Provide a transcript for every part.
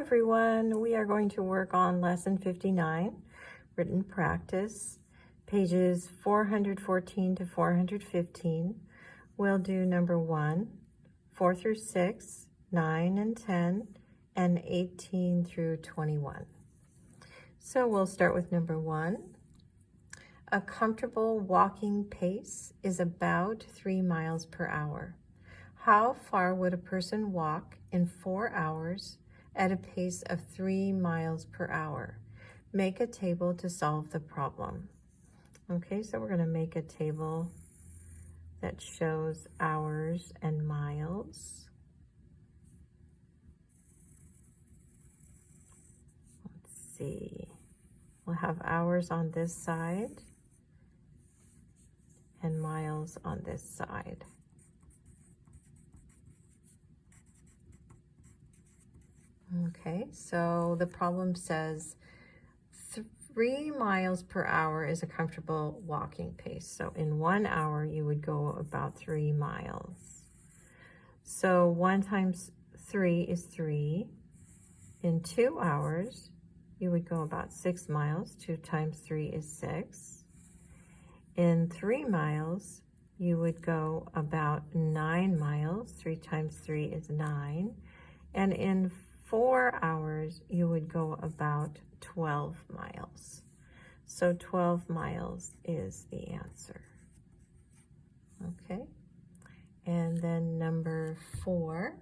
everyone. We are going to work on lesson 59, written practice, pages 414 to 415. We'll do number 1, 4 through 6, 9 and 10, and 18 through 21. So we'll start with number 1. A comfortable walking pace is about 3 miles per hour. How far would a person walk in 4 hours at a pace of 3 miles per hour? Make a table to solve the problem. Okay, so we're going to make a table that shows hours and miles. Let's see. We'll have hours on this side and miles on this side. Okay, so the problem says 3 miles per hour is a comfortable walking pace. So in 1 hour, you would go about 3 miles. So 1 times 3 is 3. In 2 hours, you would go about 6 miles. 2 times 3 is 6. In 3 miles, you would go about 9 miles. 3 times 3 is 9. And in 4 hours, you would go about 12 miles. So 12 miles is the answer. Okay. And then number 4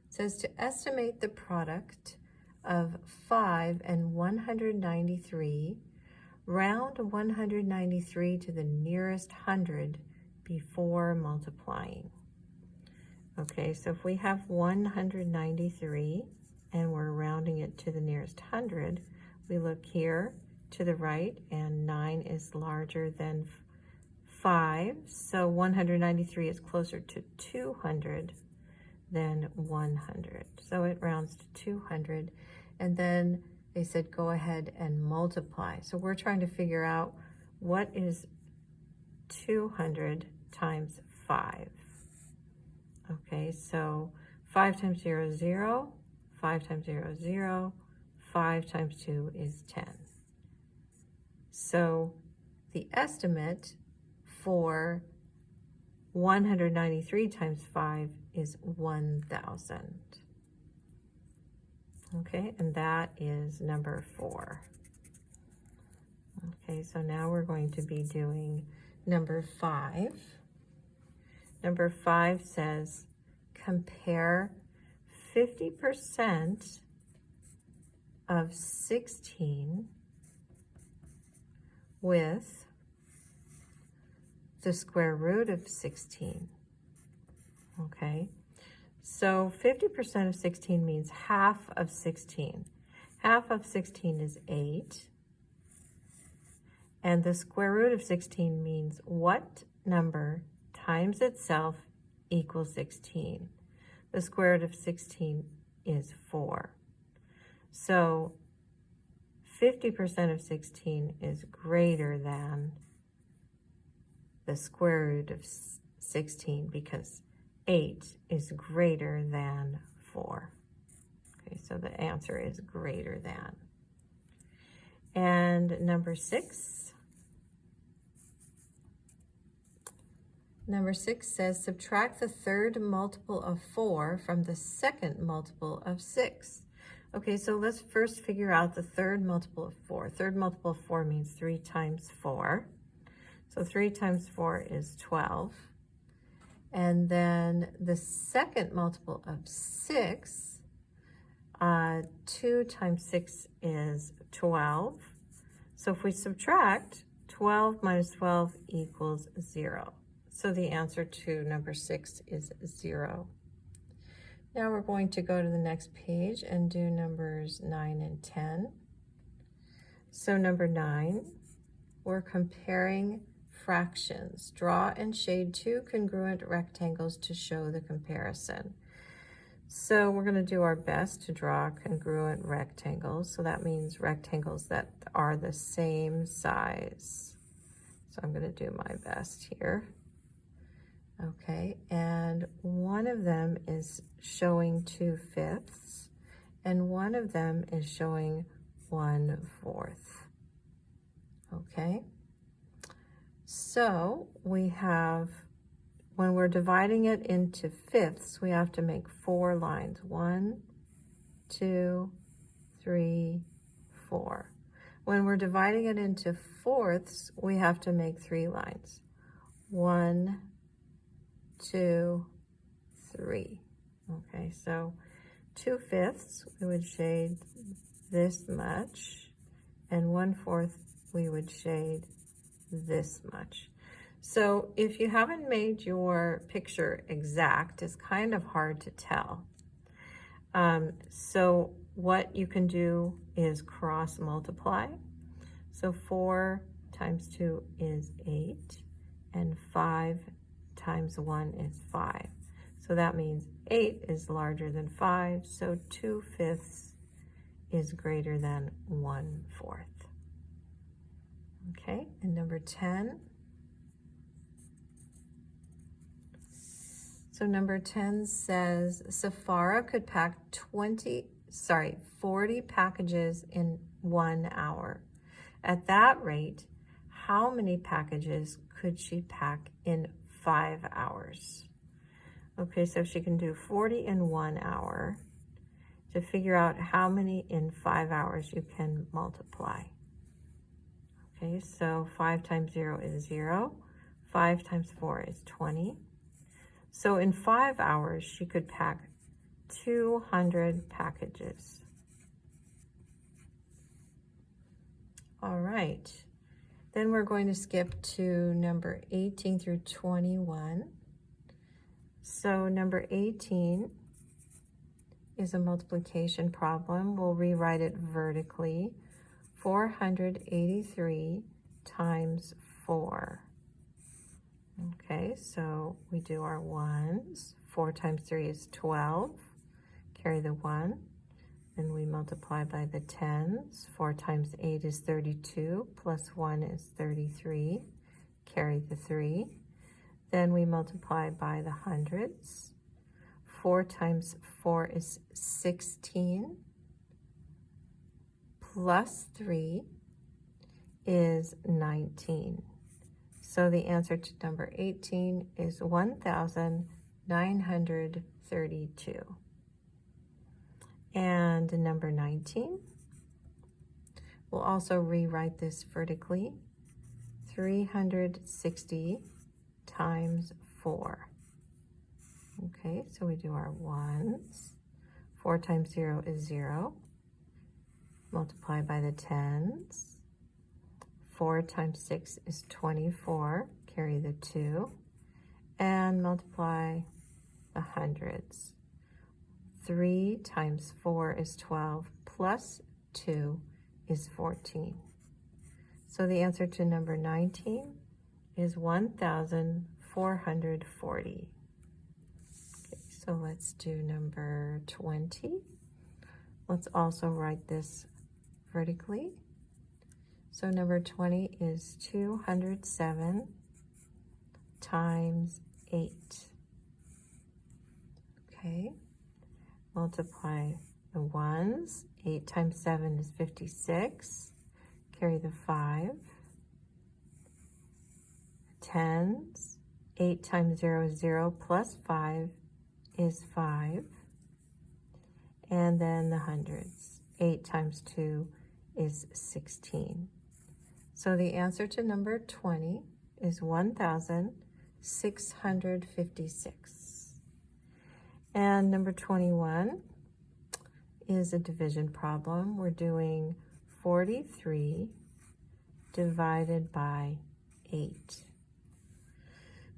says to estimate the product of 5 and 193, round 193 to the nearest 100 before multiplying. Okay, so if we have 193, and we're rounding it to the nearest 100, we look here to the right, and 9 is larger than 5, so 193 is closer to 200 than 100. So it rounds to 200, and then they said go ahead and multiply. So we're trying to figure out what is 200 times 5. Okay, so 5 times 0 is 0. 5 times 0 is 0, 5 times 2 is 10. So the estimate for 193 times 5 is 1,000. Okay, and that is number 4. Okay, so now we're going to be doing number 5. Number 5 says compare 50% of 16 with the square root of 16. Okay, so 50% of 16 means half of 16. Half of 16 is 8. And the square root of 16 means what number times itself equals 16. The square root of 16 is 4. So 50% of 16 is greater than the square root of 16 because 8 is greater than 4. Okay, so the answer is greater than. And number 6. Number 6 says, subtract the third multiple of 4 from the second multiple of 6. Okay, so let's first figure out the third multiple of 4. Third multiple of 4 means 3 times 4. So 3 times 4 is 12. And then the second multiple of 6, 2 times 6 is 12. So if we subtract, 12 minus 12 equals 0. So the answer to number 6 is 0. Now we're going to go to the next page and do numbers 9 and 10. So number 9, we're comparing fractions. Draw and shade 2 congruent rectangles to show the comparison. So we're going to do our best to draw congruent rectangles. So that means rectangles that are the same size. So I'm going to do my best here. Okay, and one of them is showing 2/5, and one of them is showing 1/4. Okay, so we have, when we're dividing it into fifths, we have to make 4 lines. 1, 2, 3, 4. When we're dividing it into fourths, we have to make 3 lines. 1, 2, 3. Okay, so 2/5 we would shade this much, and 1/4 we would shade this much. So if you haven't made your picture exact, it's kind of hard to tell. So what you can do is cross multiply. So 4 times 2 is 8, and 5 times 1 is 5. So that means 8 is larger than 5, so 2/5 is greater than 1/4. Okay, and number 10. So number 10 says Safara could pack 40 packages in 1 hour. At that rate, how many packages could she pack in 5 hours? Okay, so she can do 40 in 1 hour. To figure out how many in 5 hours, you can multiply. Okay, so 5 times 0 is 0. 5 times 4 is 20. So in 5 hours, she could pack 200 packages. All right, then we're going to skip to number 18 through 21. So number 18 is a multiplication problem. We'll rewrite it vertically. 483 times 4. Okay, so we do our ones. 4 times 3 is 12. Carry the 1. Then we multiply by the tens. 4 times 8 is 32, plus 1 is 33. Carry the 3. Then we multiply by the hundreds. 4 times 4 is 16, plus 3 is 19. So the answer to number 18 is 1,932. And number 19, we'll also rewrite this vertically. 360 times 4. Okay, so we do our ones. 4 times 0 is 0. Multiply by the tens. 4 times 6 is 24. Carry the 2. And multiply the hundreds. 3 times 4 is 12, plus 2 is 14. So the answer to number 19 is 1,440. Okay, so let's do number 20. Let's also write this vertically. So number 20 is 207 times 8. Okay. Multiply the ones. 8 times 7 is 56. Carry the 5. Tens. 8 times 0 is 0, plus 5 is 5. And then the hundreds. 8 times 2 is 16. So the answer to number 20 is 1,656. And number 21 is a division problem. We're doing 43 divided by 8.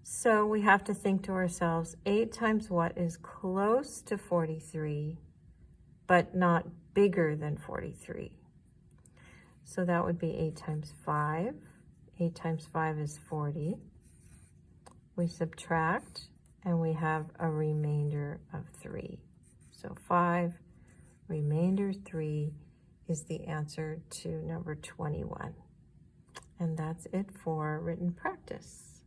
So we have to think to ourselves, 8 times what is close to 43, but not bigger than 43? So that would be 8 times 5. 8 times 5 is 40. We subtract, and we have a remainder of 3. So 5, remainder 3 is the answer to number 21. And that's it for written practice.